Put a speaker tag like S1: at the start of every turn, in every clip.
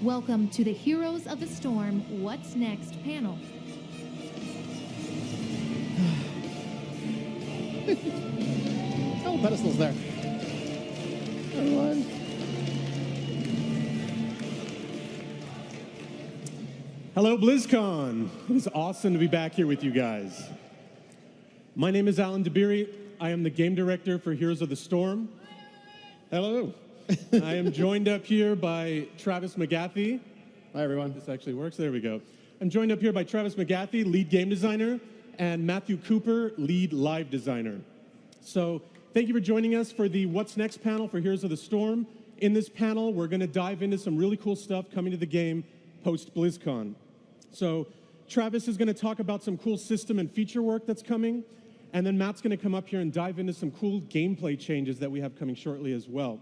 S1: Welcome to the Heroes of the Storm What's Next panel.
S2: Oh, pedestal's there. Everyone.
S3: Hello, Blizzcon. It is awesome to be back here with you guys. My name is Alan DeBeery. I am the game director for Heroes of the Storm.
S2: Hello.
S3: I am joined up here by Travis McGathy.
S2: Hi, everyone.
S3: This actually works. There we go. I'm joined up here by Travis McGathy, lead game designer, and Matthew Cooper, lead live designer. So thank you for joining us for the What's Next panel for Heroes of the Storm. In this panel, we're going to dive into some really cool stuff coming to the game post-BlizzCon. So Travis is going to talk about some cool system and feature work that's coming, and then Matt's going to come up here and dive into some cool gameplay changes that we have coming shortly as well.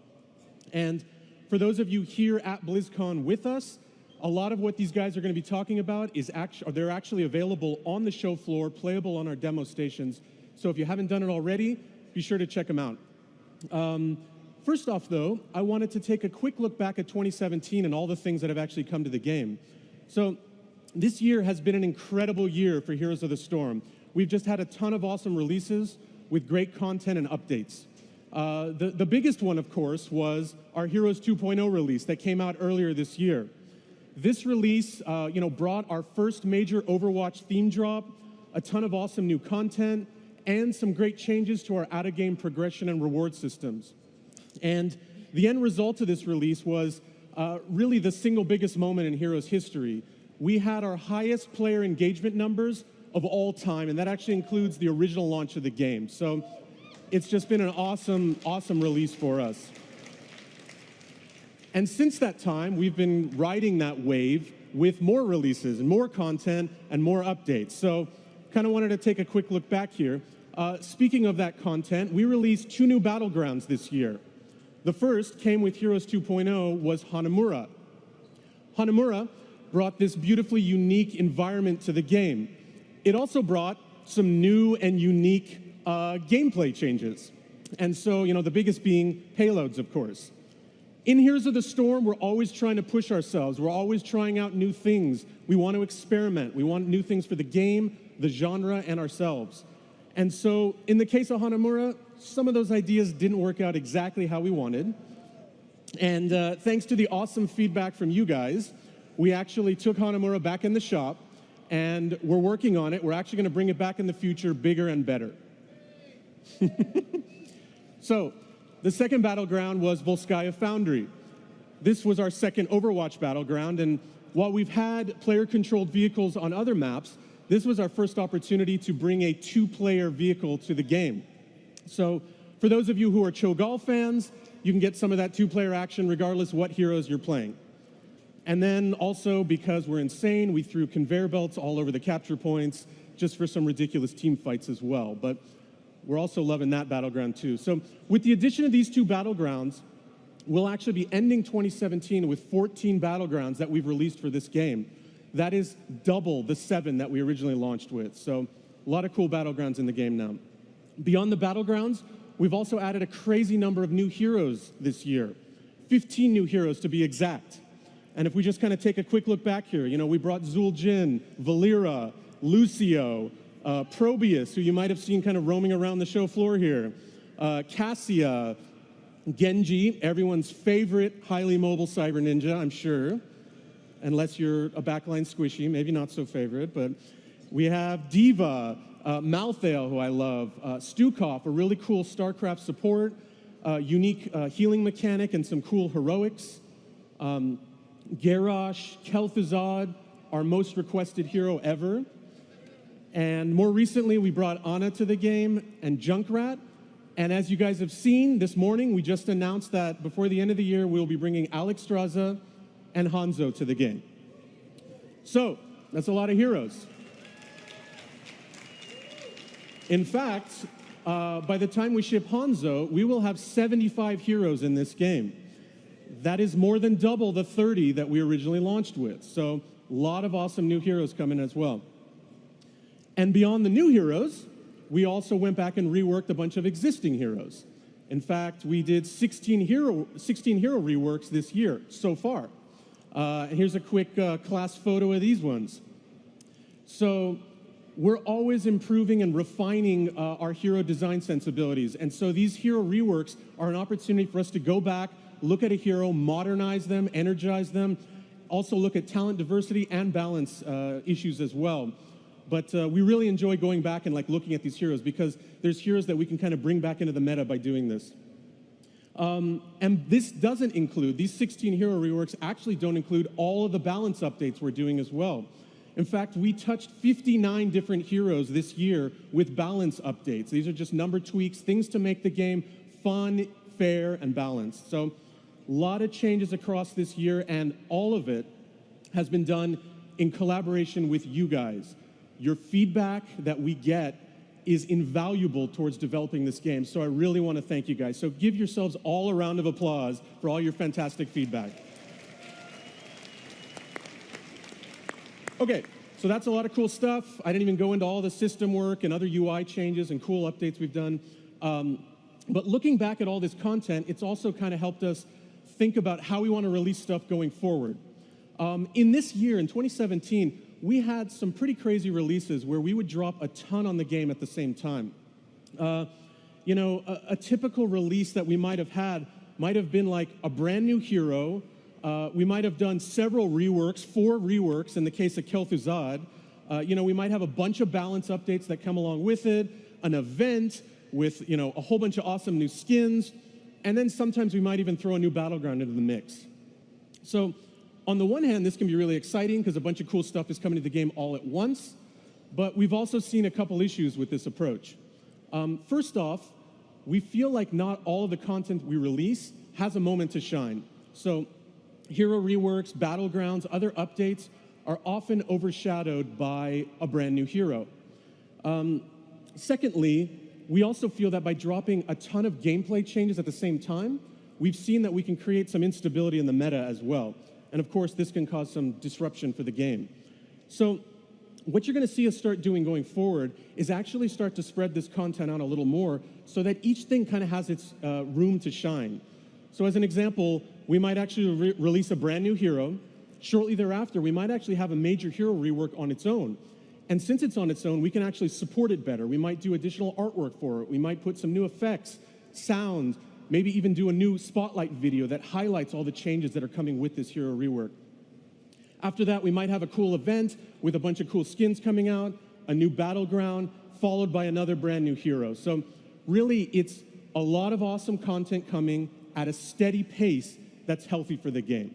S3: And for those of you here at BlizzCon with us, a lot of what these guys are going to be talking about is they're actually available on the show floor, playable on our demo stations. So if you haven't done it already, be sure to check them out. First off, though, I wanted to take a quick look back at 2017 and all the things that have actually come to the game. So this year has been an incredible year for Heroes of the Storm. We've just had a ton of awesome releases with great content and updates. The biggest one, of course, was our Heroes 2.0 release that came out earlier this year. This release brought our first major Overwatch theme drop, a ton of awesome new content, and some great changes to our out-of-game progression and reward systems. And the end result of this release was really the single biggest moment in Heroes history. We had our highest player engagement numbers of all time, and that actually includes the original launch of the game. So it's just been an awesome, awesome release for us. And since that time, we've been riding that wave with more releases and more content and more updates. So kind of wanted to take a quick look back here. Speaking of that content, we released 2 new battlegrounds this year. The first came with Heroes 2.0 was Hanamura. Hanamura brought this beautifully unique environment to the game. It also brought some new and unique gameplay changes. And so, the biggest being payloads, of course. In Heroes of the Storm, we're always trying to push ourselves. We're always trying out new things. We want to experiment. We want new things for the game, the genre, and ourselves. And so, in the case of Hanamura, some of those ideas didn't work out exactly how we wanted. And thanks to the awesome feedback from you guys, we actually took Hanamura back in the shop, and we're working on it. We're actually going to bring it back in the future bigger and better. So, the second battleground was Volskaya Foundry. This was our second Overwatch battleground, and while we've had player-controlled vehicles on other maps, this was our first opportunity to bring a 2-player vehicle to the game. So, for those of you who are Cho'Gall fans, you can get some of that 2-player action regardless what heroes you're playing. And then also, because we're insane, we threw conveyor belts all over the capture points just for some ridiculous team fights as well. But we're also loving that battleground too. So with the addition of these 2 battlegrounds, we'll actually be ending 2017 with 14 battlegrounds that we've released for this game. That is double the 7 that we originally launched with. So a lot of cool battlegrounds in the game now. Beyond the battlegrounds, we've also added a crazy number of new heroes this year. 15 new heroes to be exact. And if we just kind of take a quick look back here, we brought Zul'Jin, Valera, Lucio, Probius, who you might have seen kind of roaming around the show floor here, Cassia, Genji, everyone's favorite highly mobile cyber ninja, I'm sure, unless you're a backline squishy, maybe not so favorite, but we have Diva, Malthael, who I love, Stukov, a really cool StarCraft support, unique healing mechanic and some cool heroics, Garrosh, Kel'Thuzad, our most requested hero ever. And more recently, we brought Ana to the game and Junkrat. And as you guys have seen this morning, we just announced that before the end of the year, we'll be bringing Alexstrasza and Hanzo to the game. So, that's a lot of heroes. In fact, by the time we ship Hanzo, we will have 75 heroes in this game. That is more than double the 30 that we originally launched with. So, a lot of awesome new heroes coming as well. And beyond the new heroes, we also went back and reworked a bunch of existing heroes. In fact, we did 16 hero reworks this year so far. And here's a quick class photo of these ones. So we're always improving and refining our hero design sensibilities. And so these hero reworks are an opportunity for us to go back, look at a hero, modernize them, energize them, also look at talent diversity and balance issues as well. But we really enjoy going back and looking at these heroes because there's heroes that we can kind of bring back into the meta by doing this. And this doesn't include, these 16 hero reworks actually don't include all of the balance updates we're doing as well. In fact, we touched 59 different heroes this year with balance updates. These are just number tweaks, things to make the game fun, fair, and balanced. So a lot of changes across this year, and all of it has been done in collaboration with you guys. Your feedback that we get is invaluable towards developing this game, so I really want to thank you guys. So give yourselves all a round of applause for all your fantastic feedback. Okay, so that's a lot of cool stuff. I didn't even go into all the system work and other UI changes and cool updates we've done. But looking back at all this content, it's also kind of helped us think about how we want to release stuff going forward. In this year, in 2017, we had some pretty crazy releases where we would drop a ton on the game at the same time. You know, a typical release that we might have had might have been like a brand new hero. We might have done several reworks, 4 reworks in the case of Kel'Thuzad. You know, we might have a bunch of balance updates that come along with it, an event with, you know, a whole bunch of awesome new skins, and then sometimes we might even throw a new battleground into the mix. So on the one hand, this can be really exciting because a bunch of cool stuff is coming to the game all at once, but we've also seen a couple issues with this approach. First off, we feel like not all of the content we release has a moment to shine. So hero reworks, battlegrounds, other updates are often overshadowed by a brand new hero. Secondly, we also feel that by dropping a ton of gameplay changes at the same time, we've seen that we can create some instability in the meta as well. And of course, this can cause some disruption for the game. So what you're going to see us start doing going forward is actually start to spread this content out a little more so that each thing kind of has its room to shine. So as an example, we might actually release a brand new hero. Shortly thereafter, we might actually have a major hero rework on its own. And since it's on its own, we can actually support it better. We might do additional artwork for it. We might put some new effects, sound, maybe even do a new spotlight video that highlights all the changes that are coming with this hero rework. After that, we might have a cool event with a bunch of cool skins coming out, a new battleground, followed by another brand new hero. So really, it's a lot of awesome content coming at a steady pace that's healthy for the game.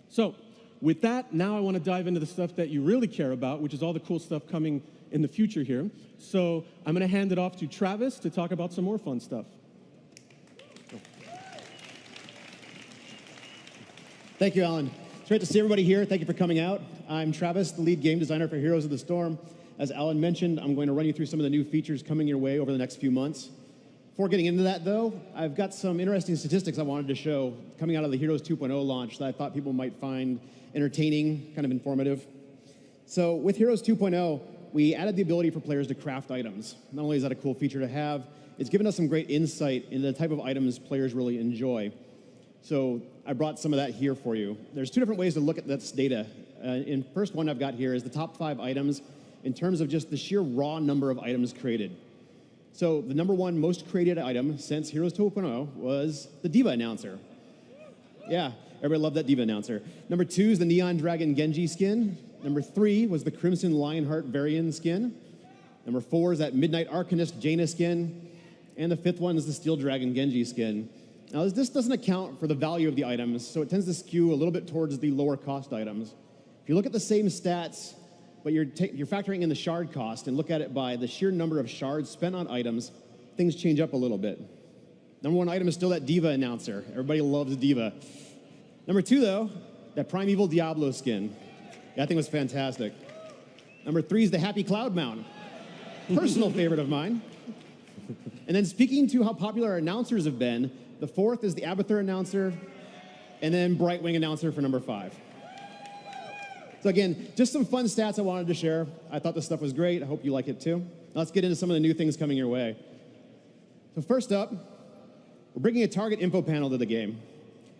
S3: So with that, now I want to dive into the stuff that you really care about, which is all the cool stuff coming in the future here. So I'm going to hand it off to Travis to talk about some more fun stuff.
S2: Thank you, Alan. It's great to see everybody here. Thank you for coming out. I'm Travis, the lead game designer for Heroes of the Storm. As Alan mentioned, I'm going to run you through some of the new features coming your way over the next few months. Before getting into that, though, I've got some interesting statistics I wanted to show coming out of the Heroes 2.0 launch that I thought people might find entertaining, kind of informative. So with Heroes 2.0, we added the ability for players to craft items. Not only is that a cool feature to have, it's given us some great insight into the type of items players really enjoy. So I brought some of that here for you. There's 2 different ways to look at this data. In first one I've got here is the top 5 items in terms of just the sheer raw number of items created. So the number 1 most created item since Heroes 2.0 was the Diva Announcer. Yeah, everybody loved that Diva Announcer. Number 2 is the Neon Dragon Genji skin. Number 3 was the Crimson Lionheart Varian skin. Number 4 is that Midnight Arcanist Jaina skin. And the 5th one is the Steel Dragon Genji skin. Now, this doesn't account for the value of the items, so it tends to skew a little bit towards the lower cost items. If you look at the same stats, but you're factoring in the shard cost and look at it by the sheer number of shards spent on items, things change up a little bit. Number 1 item is still that Diva Announcer. Everybody loves Diva. Number 2, though, that Primeval Diablo skin. That thing was fantastic. Number 3 is the Happy Cloud Mount. Personal favorite of mine. And then speaking to how popular our announcers have been, the 4th is the Abathur Announcer, and then Brightwing Announcer for number 5. So again, just some fun stats I wanted to share. I thought this stuff was great. I hope you like it too. Now let's get into some of the new things coming your way. So first up, we're bringing a target info panel to the game.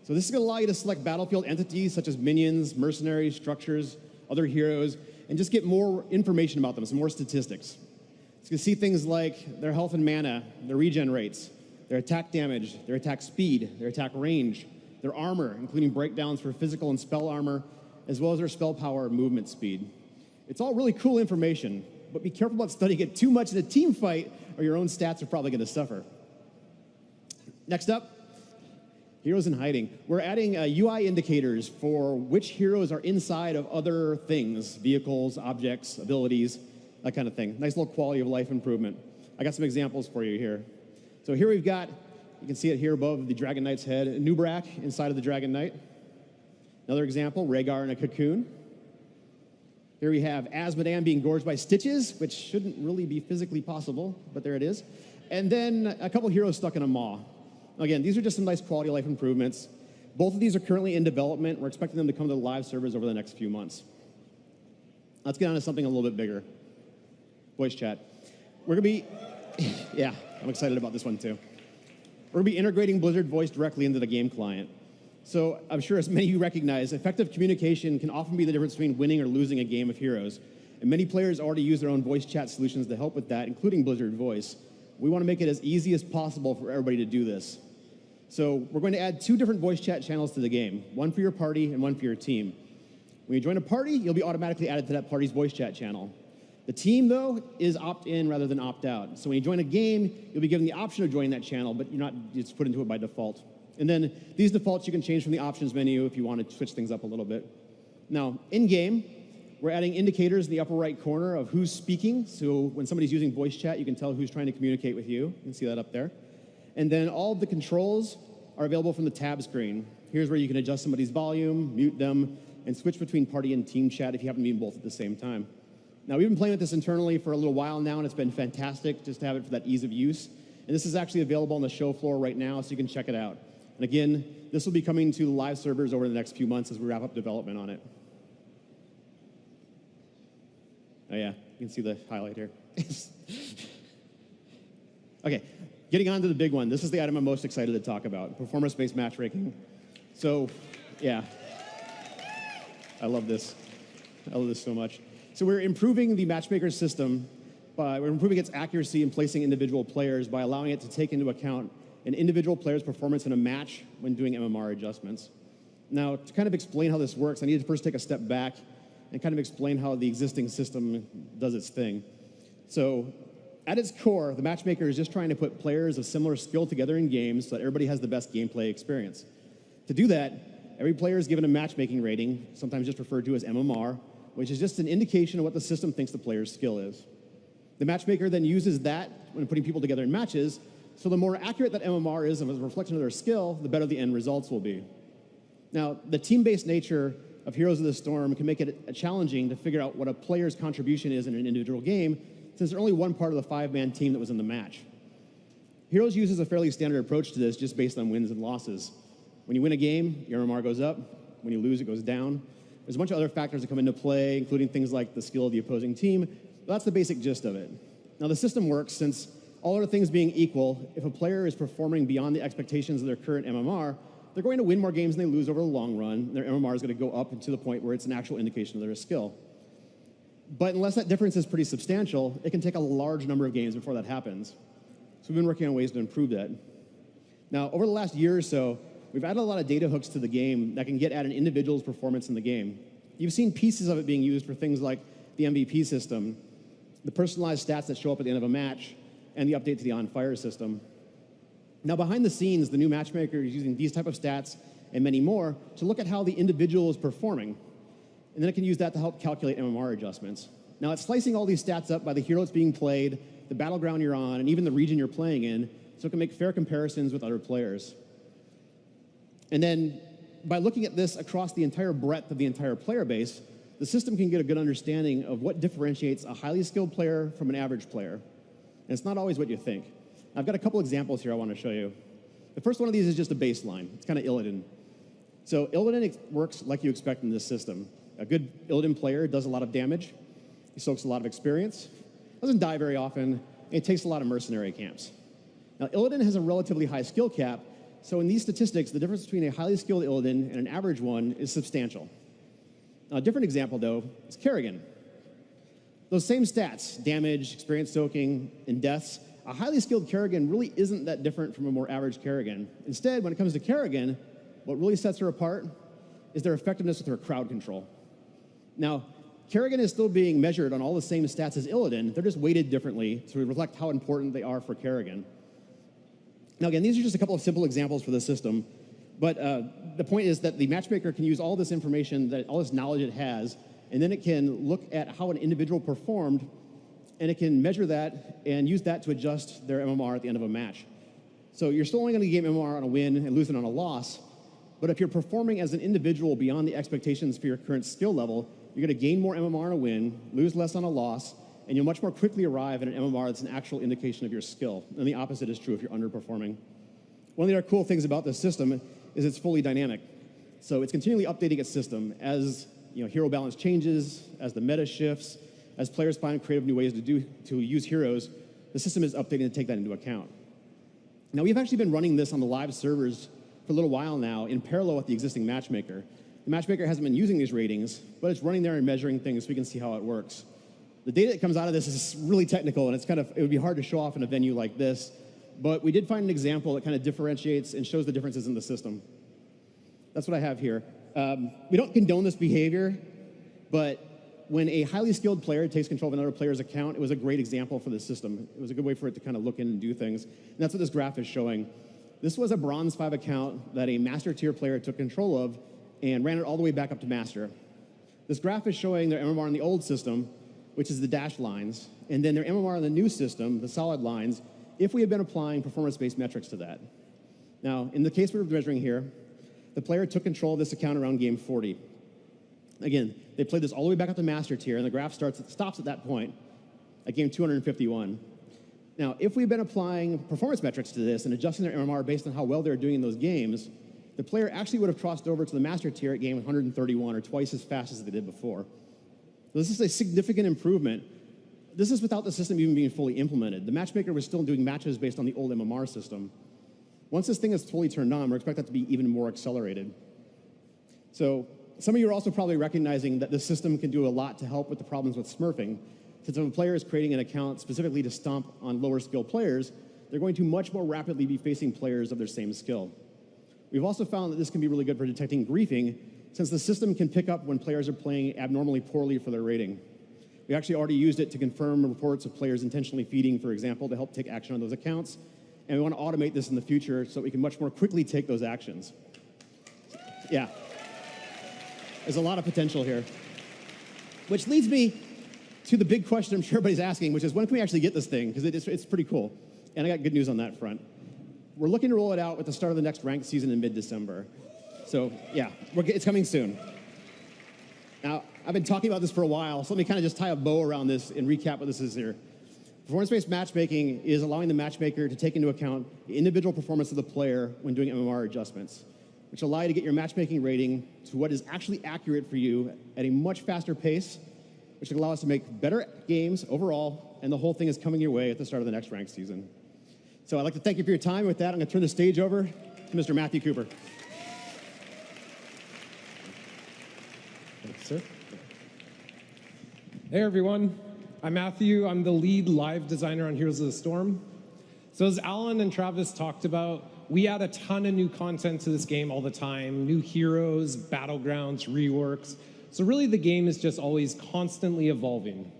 S2: So this is going to allow you to select battlefield entities such as minions, mercenaries, structures, other heroes, and just get more information about them, some more statistics. So you can see things like their health and mana, their regen rates, their attack damage, their attack speed, their attack range, their armor, including breakdowns for physical and spell armor, as well as their spell power and movement speed. It's all really cool information, but be careful about studying it too much in a team fight, or your own stats are probably going to suffer. Next up, heroes in hiding. We're adding UI indicators for which heroes are inside of other things, vehicles, objects, abilities, that kind of thing. Nice little quality of life improvement. I got some examples for you here. So here we've got, you can see it here above the Dragon Knight's head, Nubrak inside of the Dragon Knight. Another example, Rhaegar in a cocoon. Here we have Asmodan being gorged by stitches, which shouldn't really be physically possible, but there it is. And then a couple heroes stuck in a maw. Again, these are just some nice quality of life improvements. Both of these are currently in development. We're expecting them to come to the live servers over the next few months. Let's get on to something a little bit bigger. Voice chat. We're going to be, yeah, I'm excited about this one too. We're going to be integrating Blizzard Voice directly into the game client. So I'm sure as many of you recognize, effective communication can often be the difference between winning or losing a game of Heroes. And many players already use their own voice chat solutions to help with that, including Blizzard Voice. We want to make it as easy as possible for everybody to do this. So we're going to add 2 different voice chat channels to the game, one for your party and one for your team. When you join a party, you'll be automatically added to that party's voice chat channel. The team, though, is opt-in rather than opt-out. So when you join a game, you'll be given the option of joining that channel, but you're not just put into it by default. And then these defaults you can change from the options menu if you want to switch things up a little bit. Now, in-game, we're adding indicators in the upper right corner of who's speaking. So when somebody's using voice chat, you can tell who's trying to communicate with you. You can see that up there. And then all of the controls are available from the tab screen. Here's where you can adjust somebody's volume, mute them, and switch between party and team chat if you happen to be in both at the same time. Now, we've been playing with this internally for a little while now, and it's been fantastic just to have it for that ease of use. And this is actually available on the show floor right now, so you can check it out. And again, this will be coming to live servers over the next few months as we wrap up development on it. Oh yeah, you can see the highlight here. Okay, getting on to the big one. This is the item I'm most excited to talk about, performance-based matchmaking. So, yeah, I love this. I love this so much. So we're improving the matchmaker system we're improving its accuracy in placing individual players by allowing it to take into account an individual player's performance in a match when doing MMR adjustments. Now, to kind of explain how this works, I need to first take a step back and kind of explain how the existing system does its thing. So, at its core, the matchmaker is just trying to put players of similar skill together in games so that everybody has the best gameplay experience. To do that, every player is given a matchmaking rating, sometimes just referred to as MMR, which is just an indication of what the system thinks the player's skill is. The matchmaker then uses that when putting people together in matches, so the more accurate that MMR is as a reflection of their skill, the better the end results will be. Now, the team-based nature of Heroes of the Storm can make it challenging to figure out what a player's contribution is in an individual game, since there's only one part of the 5-man team that was in the match. Heroes uses a fairly standard approach to this just based on wins and losses. When you win a game, your MMR goes up. When you lose, it goes down. There's a bunch of other factors that come into play, including things like the skill of the opposing team, but that's the basic gist of it. Now, the system works since all other things being equal, if a player is performing beyond the expectations of their current MMR, they're going to win more games than they lose over the long run, and their MMR is going to go up to the point where it's an actual indication of their skill. But unless that difference is pretty substantial, it can take a large number of games before that happens. So we've been working on ways to improve that. Now, over the last year or so, we've added a lot of data hooks to the game that can get at an individual's performance in the game. You've seen pieces of it being used for things like the MVP system, the personalized stats that show up at the end of a match, and the update to the on-fire system. Now, behind the scenes, the new matchmaker is using these type of stats and many more to look at how the individual is performing. And then it can use that to help calculate MMR adjustments. Now, it's slicing all these stats up by the hero that's being played, the battleground you're on, and even the region you're playing in, so it can make fair comparisons with other players. And then, by looking at this across the entire breadth of the entire player base, the system can get a good understanding of what differentiates a highly skilled player from an average player. And it's not always what you think. I've got a couple examples here I want to show you. The first one of these is just a baseline. It's kind of Illidan. So Illidan works like you expect in this system. A good Illidan player does a lot of damage. He soaks a lot of experience, doesn't die very often, and it takes a lot of mercenary camps. Now, Illidan has a relatively high skill cap, So in these statistics, the difference between a highly skilled Illidan and an average one is substantial. Now, a different example, though, is Kerrigan. Those same stats, damage, experience soaking, and deaths, a highly skilled Kerrigan really isn't that different from a more average Kerrigan. Instead, when it comes to Kerrigan, what really sets her apart is their effectiveness with her crowd control. Now, Kerrigan is still being measured on all the same stats as Illidan. They're just weighted differently to reflect how important they are for Kerrigan. Now, again, these are just a couple of simple examples for the system, but the point is that the matchmaker can use all this information, all this knowledge it has, and then it can look at how an individual performed, and it can measure that and use that to adjust their MMR at the end of a match. So you're still only going to gain MMR on a win and losing on a loss, but if you're performing as an individual beyond the expectations for your current skill level, you're going to gain more MMR on a win, lose less on a loss, and you'll much more quickly arrive at an MMR that's an actual indication of your skill. And the opposite is true if you're underperforming. One of the other cool things about this system is it's fully dynamic. So it's continually updating its system as hero balance changes, as the meta shifts, as players find creative new ways to use heroes. The system is updating to take that into account. Now, we've actually been running this on the live servers for a little while now in parallel with the existing matchmaker. The matchmaker hasn't been using these ratings, but it's running there and measuring things so we can see how it works. The data that comes out of this is really technical, and it would be hard to show off in a venue like this, but we did find an example that kind of differentiates and shows the differences in the system. That's what I have here. We don't condone this behavior, but when a highly skilled player takes control of another player's account, it was a great example for the system. It was a good way for it to kind of look in and do things. And that's what this graph is showing. This was a Bronze 5 account that a Master tier player took control of and ran it all the way back up to Master. This graph is showing their MMR in the old system, which is the dashed lines, and then their MMR in the new system, the solid lines, if we had been applying performance-based metrics to that. Now, in the case we're measuring here, the player took control of this account around game 40. Again, they played this all the way back up to Master tier, and the graph stops at that point, at game 251. Now, if we've been applying performance metrics to this and adjusting their MMR based on how well they're doing in those games, the player actually would have crossed over to the Master tier at game 131, or twice as fast as they did before. So this is a significant improvement. This is without the system even being fully implemented. The matchmaker was still doing matches based on the old MMR system. Once this thing is fully turned on, we expect that to be even more accelerated. So some of you are also probably recognizing that this system can do a lot to help with the problems with smurfing. Since if a player is creating an account specifically to stomp on lower skill players, they're going to much more rapidly be facing players of their same skill. We've also found that this can be really good for detecting griefing, since the system can pick up when players are playing abnormally poorly for their rating. We actually already used it to confirm reports of players intentionally feeding, for example, to help take action on those accounts. And we want to automate this in the future so that we can much more quickly take those actions. Yeah. There's a lot of potential here. Which leads me to the big question I'm sure everybody's asking, which is when can we actually get this thing? Because it's pretty cool. And I got good news on that front. We're looking to roll it out at the start of the next ranked season in mid-December. So yeah, it's coming soon. Now, I've been talking about this for a while, so let me kind of just tie a bow around this and recap what this is here. Performance-based matchmaking is allowing the matchmaker to take into account the individual performance of the player when doing MMR adjustments, which allow you to get your matchmaking rating to what is actually accurate for you at a much faster pace, which will allow us to make better games overall, and the whole thing is coming your way at the start of the next ranked season. So I'd like to thank you for your time. With that, I'm going to turn the stage over to Mr. Matthew Cooper.
S4: Thanks, sir. Hey, everyone. I'm Matthew. I'm the lead live designer on Heroes of the Storm. So as Alan and Travis talked about, we add a ton of new content to this game all the time, new heroes, battlegrounds, reworks. So really the game is just always constantly evolving.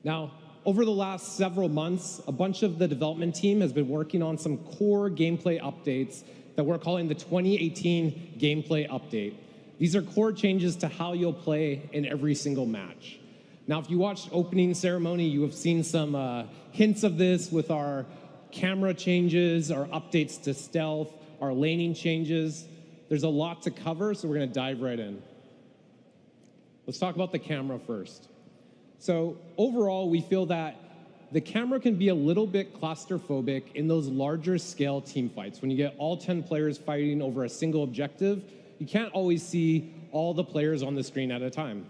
S4: Now, over the last several months, a bunch of the development team has been working on some core gameplay updates that we're calling the 2018 Gameplay Update. These are core changes to how you'll play in every single match. Now, if you watched opening ceremony, you have seen some hints of this with our camera changes, our updates to stealth, our laning changes. There's a lot to cover, so we're going to dive right in. Let's talk about the camera first. So overall, we feel that the camera can be a little bit claustrophobic in those larger scale team fights. When you get all 10 players fighting over a single objective, you can't always see all the players on the screen at a time.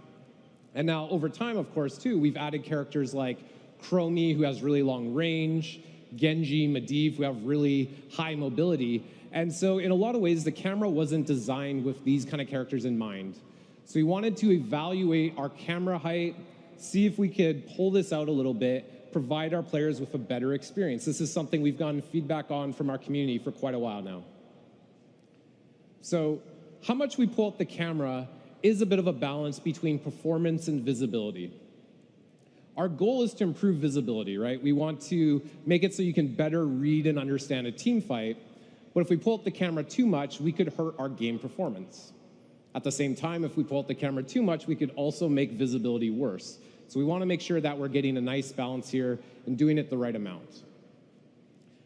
S4: And now over time, of course, too, we've added characters like Chromie, who has really long range, Genji, Medivh, who have really high mobility. And so in a lot of ways, the camera wasn't designed with these kind of characters in mind. So we wanted to evaluate our camera height, see if we could pull this out a little bit, provide our players with a better experience. This is something we've gotten feedback on from our community for quite a while now. So how much we pull out the camera is a bit of a balance between performance and visibility. Our goal is to improve visibility, right? We want to make it so you can better read and understand a team fight, but if we pull out the camera too much, we could hurt our game performance. At the same time, if we pull out the camera too much, we could also make visibility worse. So we want to make sure that we're getting a nice balance here and doing it the right amount.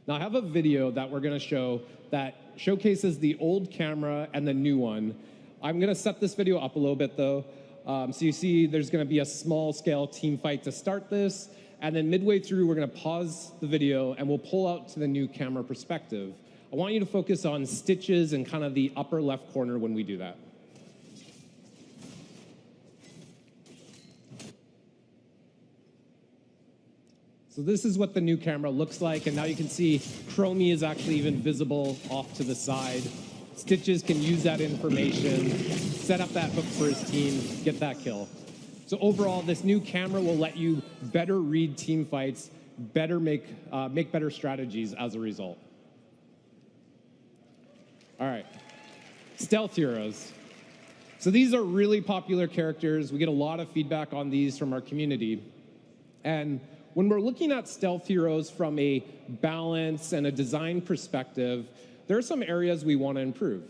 S4: Now I have a video that we're going to show that showcases the old camera and the new one. I'm going to set this video up a little bit though. So you see there's going to be a small scale team fight to start this, and then midway through we're going to pause the video and we'll pull out to the new camera perspective. I want you to focus on Stitches and kind of the upper left corner when we do that. So this is what the new camera looks like, and now you can see Chromie is actually even visible off to the side. Stitches can use that information, set up that hook for his team, get that kill. So overall, this new camera will let you better read team fights, better make better strategies as a result. All right, stealth heroes. So these are really popular characters. We get a lot of feedback on these from our community. And when we're looking at stealth heroes from a balance and a design perspective, there are some areas we want to improve.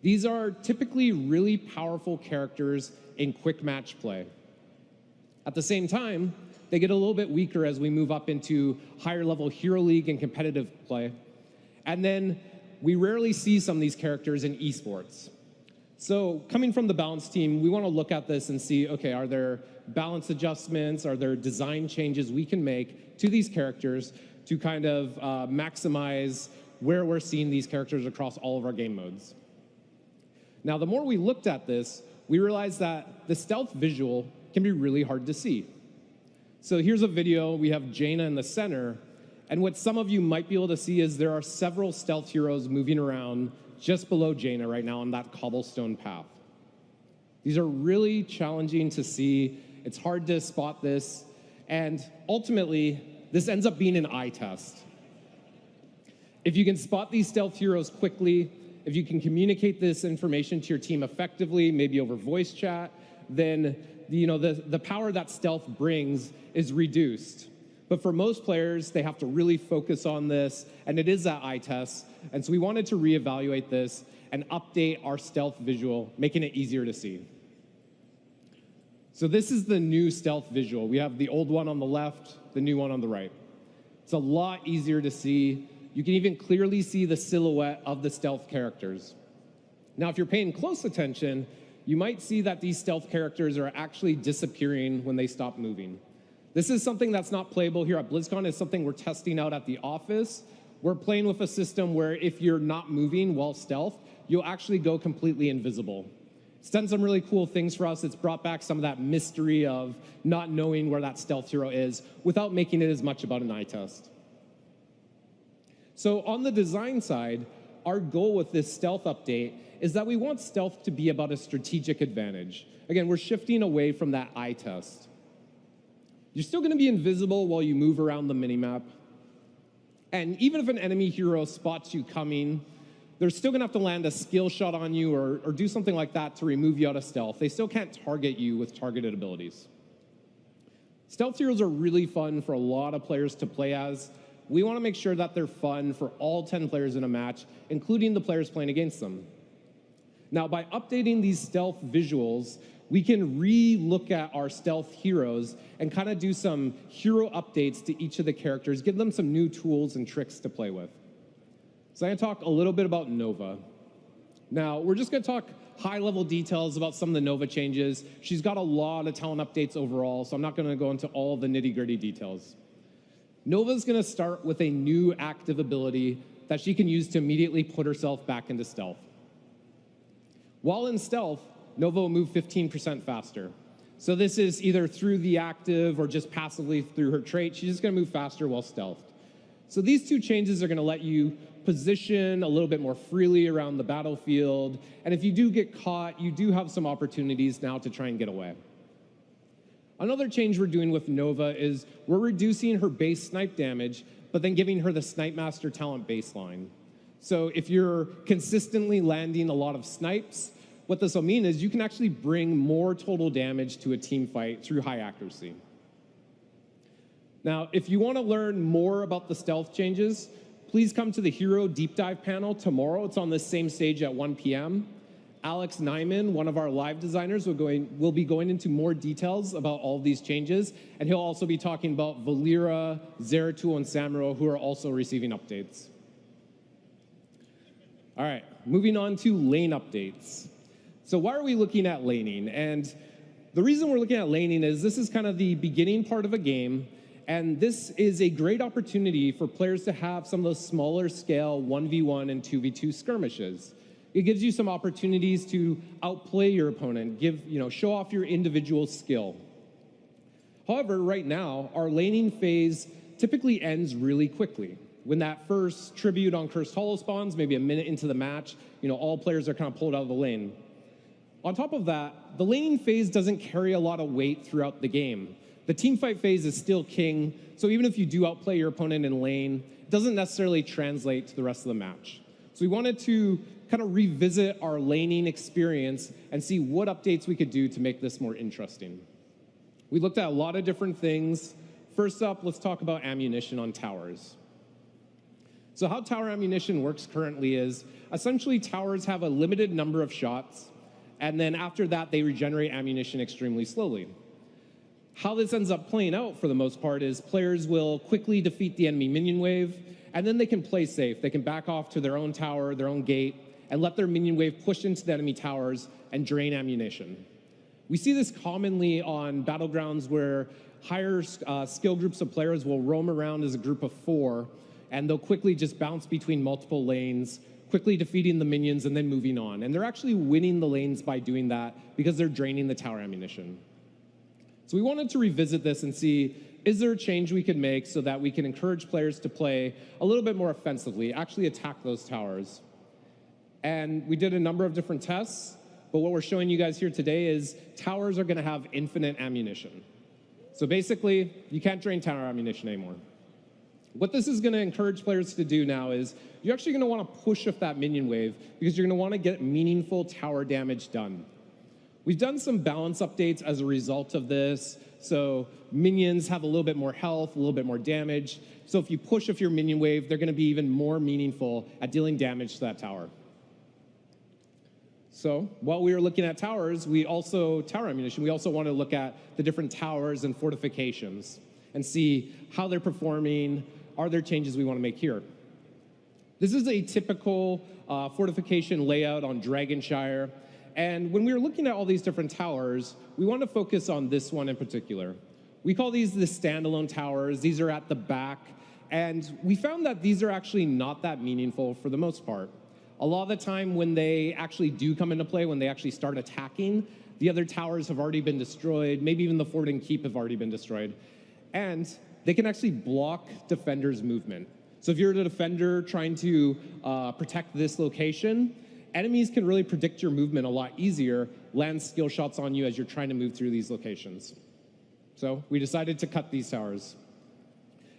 S4: These are typically really powerful characters in quick match play. At the same time, they get a little bit weaker as we move up into higher level Hero League and competitive play. And then we rarely see some of these characters in esports. So coming from the balance team, we want to look at this and see, okay, are there balance adjustments? Are there design changes we can make to these characters to kind of maximize where we're seeing these characters across all of our game modes? Now, the more we looked at this, we realized that the stealth visual can be really hard to see. So here's a video. We have Jaina in the center. And what some of you might be able to see is there are several stealth heroes moving around just below Jaina right now on that cobblestone path. These are really challenging to see. It's hard to spot this. And ultimately, this ends up being an eye test. If you can spot these stealth heroes quickly, if you can communicate this information to your team effectively, maybe over voice chat, then the power that stealth brings is reduced. But for most players, they have to really focus on this, and it is that eye test. And so we wanted to reevaluate this and update our stealth visual, making it easier to see. So this is the new stealth visual. We have the old one on the left, the new one on the right. It's a lot easier to see. You can even clearly see the silhouette of the stealth characters. Now, if you're paying close attention, you might see that these stealth characters are actually disappearing when they stop moving. This is something that's not playable here at Blizzcon. It's something we're testing out at the office. We're playing with a system where if you're not moving while stealth, you'll actually go completely invisible. It's done some really cool things for us. It's brought back some of that mystery of not knowing where that stealth hero is without making it as much about an eye test. So on the design side, our goal with this stealth update is that we want stealth to be about a strategic advantage. Again, we're shifting away from that eye test. You're still going to be invisible while you move around the minimap. And even if an enemy hero spots you coming, they're still going to have to land a skill shot on you or do something like that to remove you out of stealth. They still can't target you with targeted abilities. Stealth heroes are really fun for a lot of players to play as. We want to make sure that they're fun for all 10 players in a match, including the players playing against them. Now, by updating these stealth visuals, we can re-look at our stealth heroes and kind of do some hero updates to each of the characters, give them some new tools and tricks to play with. So I'm going to talk a little bit about Nova. Now, we're just going to talk high-level details about some of the Nova changes. She's got a lot of talent updates overall, so I'm not going to go into all the nitty-gritty details. Nova's going to start with a new active ability that she can use to immediately put herself back into stealth. While in stealth, Nova will move 15% faster. So this is either through the active or just passively through her trait. She's just going to move faster while stealthed. So these two changes are going to let you position a little bit more freely around the battlefield. And if you do get caught, you do have some opportunities now to try and get away. Another change we're doing with Nova is we're reducing her base snipe damage, but then giving her the Snipe Master talent baseline. So if you're consistently landing a lot of snipes, what this will mean is you can actually bring more total damage to a team fight through high accuracy. Now, if you want to learn more about the stealth changes, please come to the Hero Deep Dive panel tomorrow. It's on the same stage at 1 p.m. Alex Nyman, one of our live designers, will be going into more details about all of these changes, and he'll also be talking about Valera, Zeratul, and Samuro, who are also receiving updates. All right, moving on to lane updates. So why are we looking at laning? And the reason we're looking at laning is this is kind of the beginning part of a game, and this is a great opportunity for players to have some of those smaller scale 1v1 and 2v2 skirmishes. It gives you some opportunities to outplay your opponent, show off your individual skill. However, right now, our laning phase typically ends really quickly. When that first tribute on Cursed Hollow spawns, maybe a minute into the match, all players are kind of pulled out of the lane. On top of that, the laning phase doesn't carry a lot of weight throughout the game. The teamfight phase is still king, so even if you do outplay your opponent in lane, it doesn't necessarily translate to the rest of the match. So we wanted to kind of revisit our laning experience and see what updates we could do to make this more interesting. We looked at a lot of different things. First up, let's talk about ammunition on towers. So how tower ammunition works currently is essentially towers have a limited number of shots, and then after that, they regenerate ammunition extremely slowly. How this ends up playing out for the most part is players will quickly defeat the enemy minion wave, and then they can play safe. They can back off to their own tower, their own gate, and let their minion wave push into the enemy towers and drain ammunition. We see this commonly on battlegrounds where higher skill groups of players will roam around as a group of 4, and they'll quickly just bounce between multiple lanes, quickly defeating the minions and then moving on. And they're actually winning the lanes by doing that because they're draining the tower ammunition. So we wanted to revisit this and see, is there a change we could make so that we can encourage players to play a little bit more offensively, actually attack those towers? And we did a number of different tests, but what we're showing you guys here today is towers are going to have infinite ammunition. So basically, you can't drain tower ammunition anymore. What this is going to encourage players to do now is you're actually going to want to push off that minion wave because you're going to want to get meaningful tower damage done. We've done some balance updates as a result of this. So minions have a little bit more health, a little bit more damage. So if you push off your minion wave, they're going to be even more meaningful at dealing damage to that tower. So while we were looking at towers, tower ammunition, we also want to look at the different towers and fortifications and see how they're performing. Are there changes we want to make here? This is a typical fortification layout on Dragonshire. And when we were looking at all these different towers, we want to focus on this one in particular. We call these the standalone towers. These are at the back. And we found that these are actually not that meaningful for the most part. A lot of the time when they actually do come into play, when they actually start attacking, the other towers have already been destroyed. Maybe even the fort and keep have already been destroyed. And they can actually block defenders' movement. So if you're a defender trying to protect this location, enemies can really predict your movement a lot easier, land skill shots on you as you're trying to move through these locations. So we decided to cut these towers.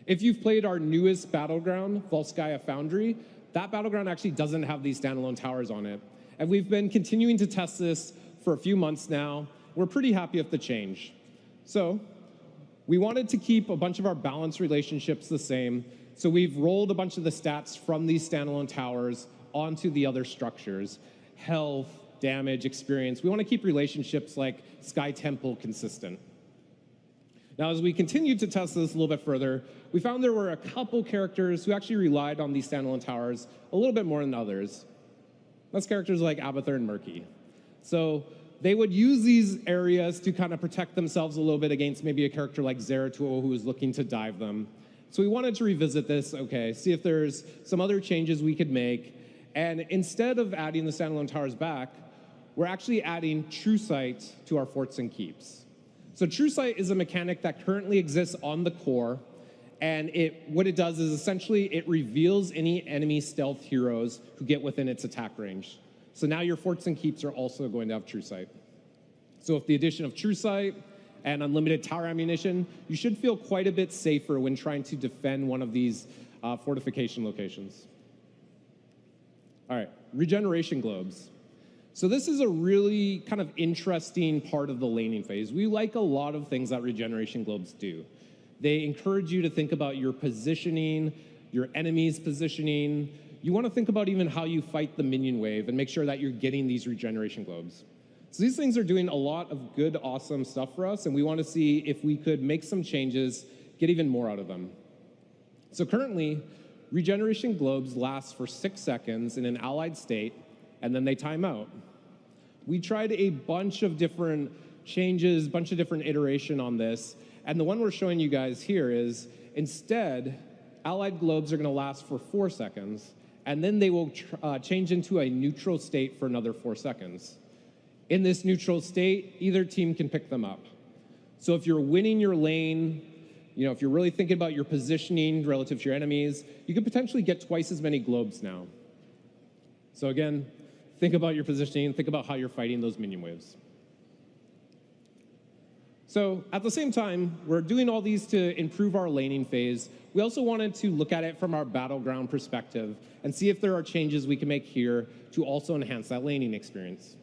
S4: If you've played our newest battleground, Volskaya Foundry, that battleground actually doesn't have these standalone towers on it. And we've been continuing to test this for a few months now. We're pretty happy with the change. So we wanted to keep a bunch of our balance relationships the same. So we've rolled a bunch of the stats from these standalone towers onto the other structures. Health, damage, experience. We want to keep relationships like Sky Temple consistent. Now, as we continued to test this a little bit further, we found there were a couple characters who actually relied on these standalone towers a little bit more than others. That's characters like Abathur and Murky. So they would use these areas to kind of protect themselves a little bit against maybe a character like Zeratul who was looking to dive them. So we wanted to revisit this, see if there's some other changes we could make. And instead of adding the standalone towers back, we're actually adding True Sight to our forts and keeps. So True Sight is a mechanic that currently exists on the core, And what it does is essentially it reveals any enemy stealth heroes who get within its attack range. So now your forts and keeps are also going to have True Sight. So with the addition of True Sight and unlimited tower ammunition, you should feel quite a bit safer when trying to defend one of these fortification locations. All right, regeneration globes. So this is a really kind of interesting part of the laning phase. We like a lot of things that regeneration globes do. They encourage you to think about your positioning, your enemy's positioning. You want to think about even how you fight the minion wave and make sure that you're getting these regeneration globes. So these things are doing a lot of good, awesome stuff for us, and we want to see if we could make some changes, get even more out of them. So currently, regeneration globes last for 6 seconds in an allied state, and then they time out. We tried a bunch of different changes, bunch of different iteration on this, and the one we're showing you guys here is instead, allied globes are going to last for 4 seconds, and then they will change into a neutral state for another 4 seconds. In this neutral state, either team can pick them up. So if you're winning your lane, if you're really thinking about your positioning relative to your enemies, you could potentially get twice as many globes now. So again, think about your positioning, think about how you're fighting those minion waves. So at the same time, we're doing all these to improve our laning phase. We also wanted to look at it from our battleground perspective and see if there are changes we can make here to also enhance that laning experience.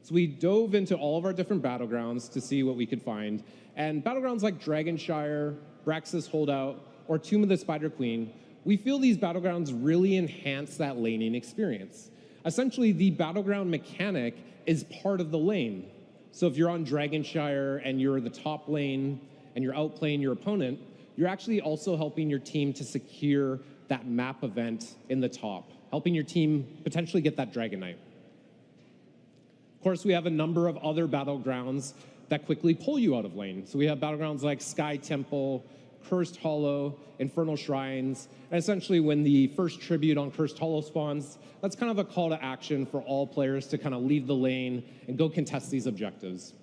S4: So we dove into all of our different battlegrounds to see what we could find. And battlegrounds like Dragonshire, Braxis Holdout, or Tomb of the Spider Queen, we feel these battlegrounds really enhance that laning experience. Essentially, the battleground mechanic is part of the lane. So if you're on Dragonshire and you're the top lane and you're outplaying your opponent, you're actually also helping your team to secure that map event in the top, helping your team potentially get that Dragon Knight. Of course, we have a number of other battlegrounds that quickly pull you out of lane. So we have battlegrounds like Sky Temple, Cursed Hollow, Infernal Shrines, and essentially when the first tribute on Cursed Hollow spawns, that's kind of a call to action for all players to kind of leave the lane and go contest these objectives.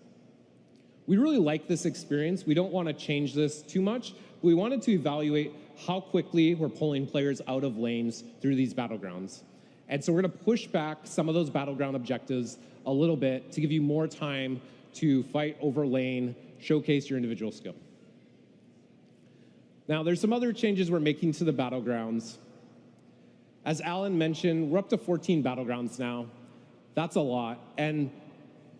S4: We really like this experience. We don't want to change this too much. We wanted to evaluate how quickly we're pulling players out of lanes through these battlegrounds. And so we're going to push back some of those battleground objectives a little bit to give you more time to fight over lane, showcase your individual skill. Now, there's some other changes we're making to the battlegrounds. As Alan mentioned, we're up to 14 battlegrounds now. That's a lot. And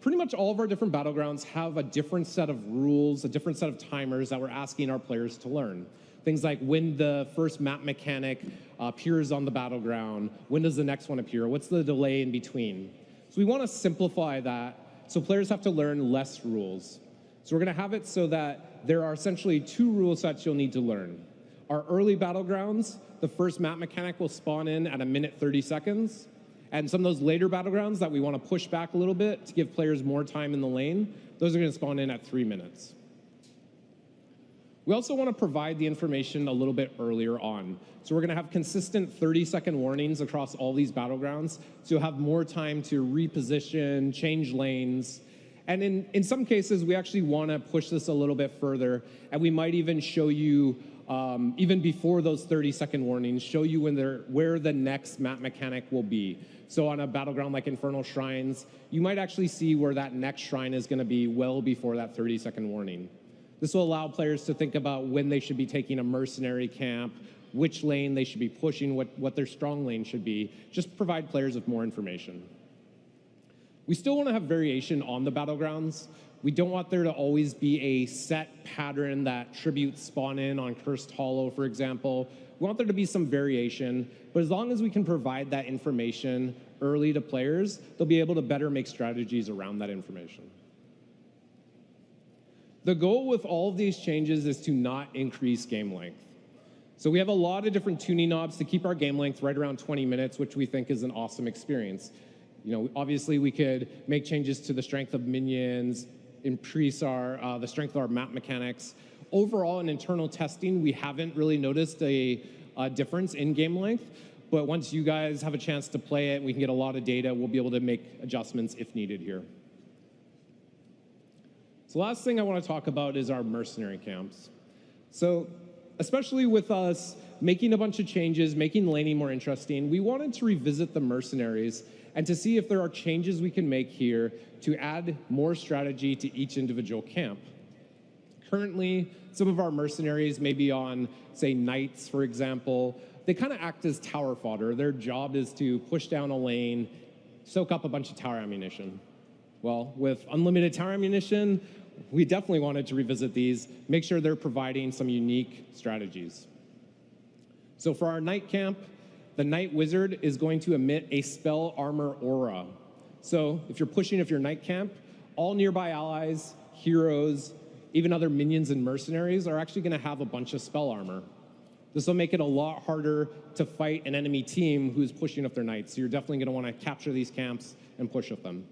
S4: pretty much all of our different battlegrounds have a different set of rules, a different set of timers that we're asking our players to learn. Things like when the first map mechanic appears on the battleground, when does the next one appear, what's the delay in between. So we want to simplify that so players have to learn less rules. So we're going to have it so that there are essentially 2 rule sets you'll need to learn. Our early battlegrounds, the first map mechanic will spawn in at 1:30 seconds. And some of those later battlegrounds that we want to push back a little bit to give players more time in the lane, those are going to spawn in at 3 minutes. We also want to provide the information a little bit earlier on. So we're going to have consistent 30-second warnings across all these battlegrounds, so you'll have more time to reposition, change lanes. And in some cases, we actually want to push this a little bit further, and we might even show you, even before those 30-second warnings, show you where the next map mechanic will be. So on a battleground like Infernal Shrines, you might actually see where that next shrine is going to be well before that 30-second warning. This will allow players to think about when they should be taking a mercenary camp, which lane they should be pushing, what their strong lane should be, just provide players with more information. We still want to have variation on the battlegrounds. We don't want there to always be a set pattern that tributes spawn in on Cursed Hollow, for example. We want there to be some variation, but as long as we can provide that information early to players, they'll be able to better make strategies around that information. The goal with all of these changes is to not increase game length. So we have a lot of different tuning knobs to keep our game length right around 20 minutes, which we think is an awesome experience. Obviously we could make changes to the strength of minions, increase the strength of our map mechanics. Overall, in internal testing, we haven't really noticed a difference in game length, but once you guys have a chance to play it and we can get a lot of data, we'll be able to make adjustments if needed here. So last thing I want to talk about is our mercenary camps. So especially with us making a bunch of changes, making laning more interesting, we wanted to revisit the mercenaries and to see if there are changes we can make here to add more strategy to each individual camp. Currently, some of our mercenaries may be on, say, knights, for example. They kind of act as tower fodder. Their job is to push down a lane, soak up a bunch of tower ammunition. Well, with unlimited tower ammunition, we definitely wanted to revisit these, make sure they're providing some unique strategies. So for our knight camp, the Knight Wizard is going to emit a spell armor aura. So if you're pushing your knight camp, all nearby allies, heroes, even other minions and mercenaries are actually going to have a bunch of spell armor. This will make it a lot harder to fight an enemy team who's pushing up their knights. So you're definitely going to want to capture these camps and push up them.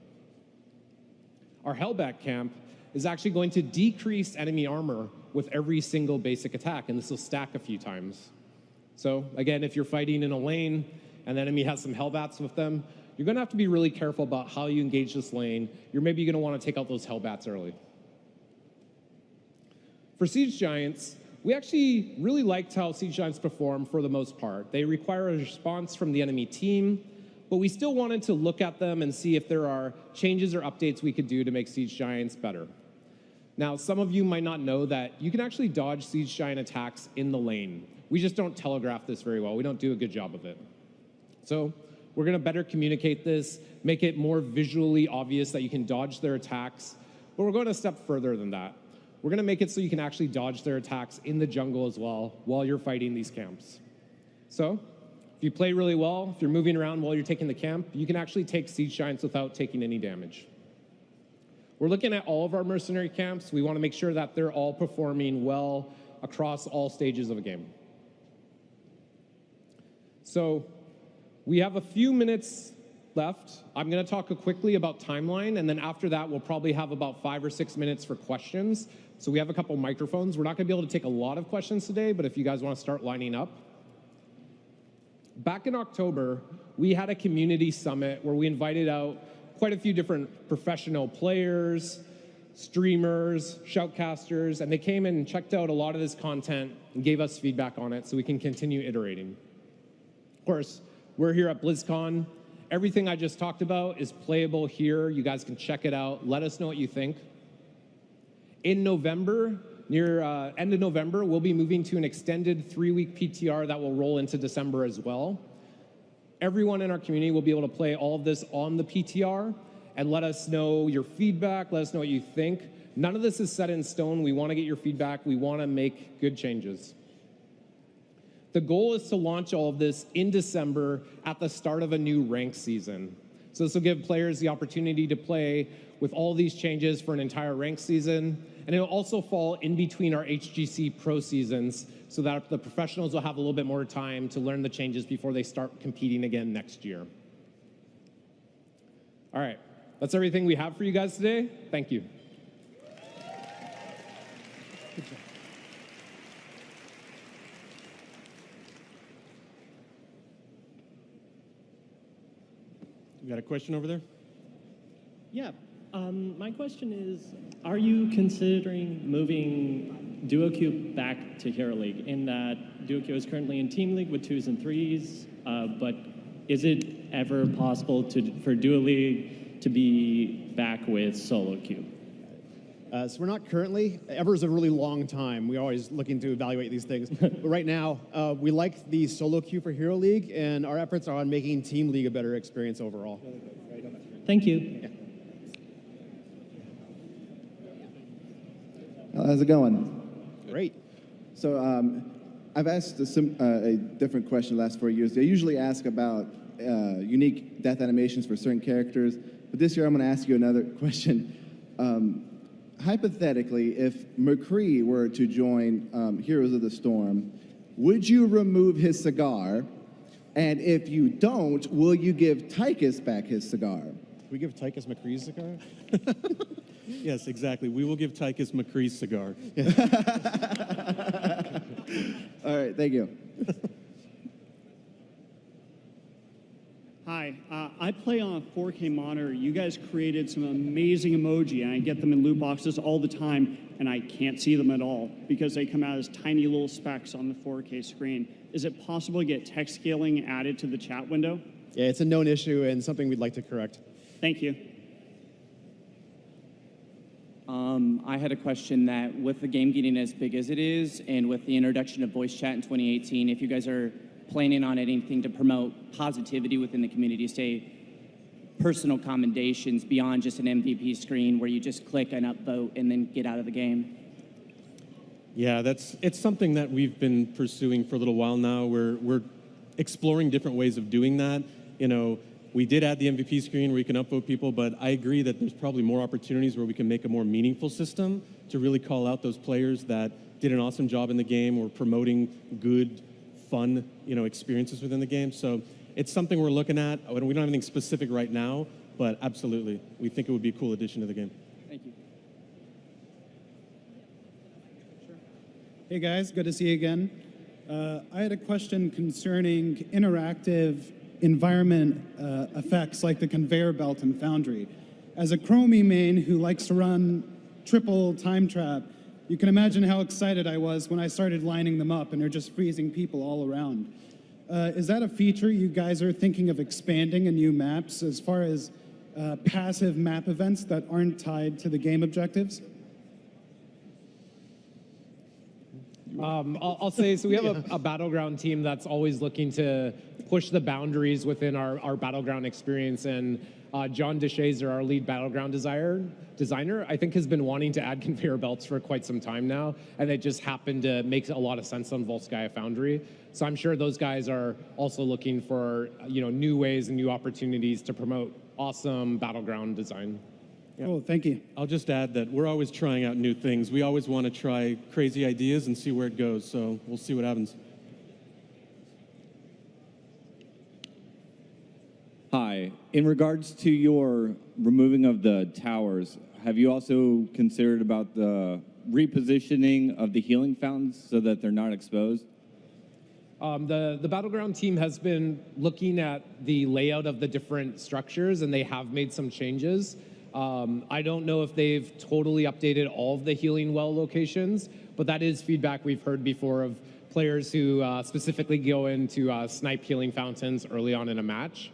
S4: Our Hellback camp is actually going to decrease enemy armor with every single basic attack, and this will stack a few times. So again, if you're fighting in a lane and the enemy has some Hellbats with them, you're going to have to be really careful about how you engage this lane. You're maybe going to want to take out those Hellbats early. For Siege Giants, we actually really liked how Siege Giants perform for the most part. They require a response from the enemy team, but we still wanted to look at them and see if there are changes or updates we could do to make Siege Giants better. Now, some of you might not know that you can actually dodge Siege Giant attacks in the lane. We just don't telegraph this very well. We don't do a good job of it. So we're going to better communicate this, make it more visually obvious that you can dodge their attacks, but we're going a step further than that. We're going to make it so you can actually dodge their attacks in the jungle as well while you're fighting these camps. So if you play really well, if you're moving around while you're taking the camp, you can actually take Siege Giants without taking any damage. We're looking at all of our mercenary camps. We want to make sure that they're all performing well across all stages of a game. So we have a few minutes left. I'm going to talk quickly about timeline, and then after that, we'll probably have about 5 or 6 minutes for questions. So we have a couple microphones. We're not going to be able to take a lot of questions today, but if you guys want to start lining up. Back in October, we had a community summit where we invited out quite a few different professional players, streamers, shoutcasters, and they came and checked out a lot of this content and gave us feedback on it so we can continue iterating. Of course, we're here at Blizzcon. Everything I just talked about is playable here. You guys can check it out. Let us know what you think. In November, near end of November, we'll be moving to an extended 3-week PTR that will roll into December as well. Everyone in our community will be able to play all of this on the PTR and let us know your feedback, let us know what you think. None of this is set in stone. We want to get your feedback. We want to make good changes. The goal is to launch all of this in December at the start of a new ranked season. So this will give players the opportunity to play with all these changes for an entire ranked season. And it will also fall in between our HGC Pro seasons so that the professionals will have a little bit more time to learn the changes before they start competing again next year. All right, that's everything we have for you guys today. Thank you.
S2: Good job.
S3: You got a question over there?
S5: Yeah. My question is, are you considering moving Duo Queue back to Hero League? In that Duo Queue is currently in Team League with 2s and 3s, but is it ever possible for Duo League to be back with Solo Queue?
S2: So we're not currently. Ever is a really long time. We're always looking to evaluate these things. But right now, we like the solo queue for Hero League, and our efforts are on making Team League a better experience overall.
S5: Thank you.
S2: Yeah.
S6: How's it going?
S2: Great.
S6: So I've asked a different question the last 4 years. They usually ask about unique death animations for certain characters, but this year I'm going to ask you another question. Hypothetically, if McCree were to join Heroes of the Storm, would you remove his cigar? And if you don't, will you give Tychus back his cigar?
S2: We give Tychus McCree's cigar?
S3: Yes, exactly. We will give Tychus McCree's cigar.
S6: All right, thank you.
S5: Hi. I
S7: play on a 4K monitor. You guys created some amazing emoji, and I get them in loot boxes all the time, and I can't see them at all because they come out as tiny little specks on the 4K screen. Is it possible to get text scaling added to the chat window?
S2: Yeah, it's a known issue and something we'd like to correct.
S7: Thank you.
S8: I had a question that with the game getting as big as it is and with the introduction of voice chat in 2018, if you guys are planning on anything to promote positivity within the community, say personal commendations beyond just an MVP screen where you just click and upvote and then get out of the game.
S3: Yeah, it's something that we've been pursuing for a little while now. We're exploring different ways of doing that. You know, we did add the MVP screen where you can upvote people, but I agree that there's probably more opportunities where we can make a more meaningful system to really call out those players that did an awesome job in the game or promoting good, fun, experiences within the game. So it's something we're looking at. We don't have anything specific right now, but absolutely, we think it would be a cool addition to the game.
S8: Thank you.
S9: Hey guys, good to see you again. I had a question concerning interactive environment effects like the conveyor belt in Foundry. As a Chromie main who likes to run triple time trap, you can imagine how excited I was when I started lining them up and they're just freezing people all around. Is that a feature you guys are thinking of expanding in new maps as far as passive map events that aren't tied to the game objectives?
S4: I'll say, so we have a Battleground team that's always looking to push the boundaries within our Battleground experience, and John DeShazer, our lead Battleground designer, I think has been wanting to add conveyor belts for quite some time now, and it just happened to make a lot of sense on Volskaya Foundry. So I'm sure those guys are also looking for new ways and new opportunities to promote awesome Battleground design.
S9: Yeah. Cool, thank you.
S3: I'll just add that we're always trying out new things. We always want to try crazy ideas and see where it goes, so we'll see what happens.
S10: Hi. In regards to your removing of the towers, have you also considered about the repositioning of the healing fountains so that they're not exposed?
S4: The Battleground team has been looking at the layout of the different structures, and they have made some changes. I don't know if they've totally updated all of the healing well locations, but that is feedback we've heard before of players who specifically go into snipe healing fountains early on in a match.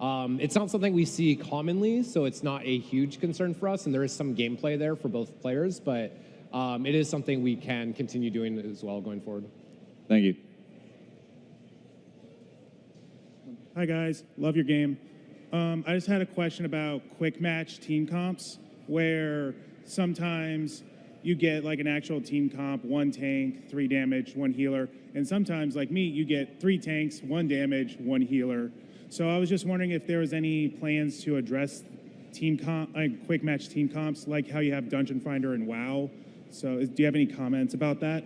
S4: It's not something we see commonly, so it's not a huge concern for us, and there is some gameplay there for both players, but it is something we can continue doing as well going forward.
S10: Thank you.
S11: Hi guys, love your game. I just had a question about quick match team comps, where sometimes you get like an actual team comp, 1 tank, 3 damage, 1 healer, and sometimes, like me, you get 3 tanks, 1 damage, 1 healer. So I was just wondering if there was any plans to address quick match team comps, like how you have Dungeon Finder and WoW. So do you have any comments about that?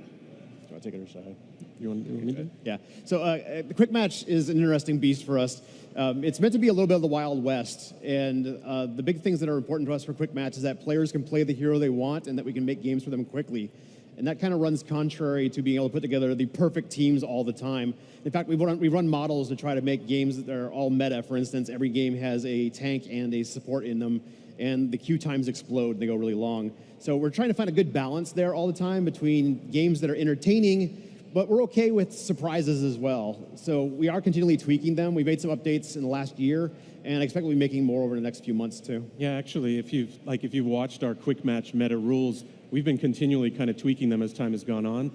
S2: Do I take it or should I? You want me to? Yeah. So the quick match is an interesting beast for us. It's meant to be a little bit of the Wild West, and the big things that are important to us for quick match is that players can play the hero they want and that we can make games for them quickly. And that kind of runs contrary to being able to put together the perfect teams all the time. In fact, we run models to try to make games that are all meta. For instance, every game has a tank and a support in them, and the queue times explode and they go really long. So we're trying to find a good balance there all the time between games that are entertaining, but we're okay with surprises as well. So we are continually tweaking them. We've made some updates in the last year, and I expect we'll be making more over the next few months too.
S3: Yeah, actually, if you've watched our quick match meta rules, we've been continually kind of tweaking them as time has gone on.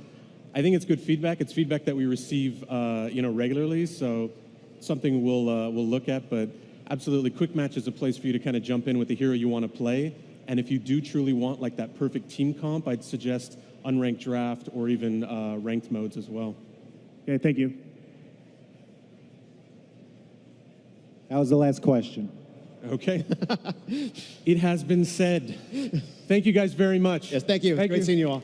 S3: I think it's good feedback. It's feedback that we receive, regularly. So something we'll look at. But absolutely, quick match is a place for you to kind of jump in with the hero you want to play. And if you do truly want like that perfect team comp, I'd suggest unranked draft or even ranked modes as well.
S11: Okay, thank you.
S12: That was the last question.
S3: Okay. It has been said. Thank you guys very much.
S2: Yes, thank you.
S3: Thank
S2: Great
S3: you.
S2: seeing you all.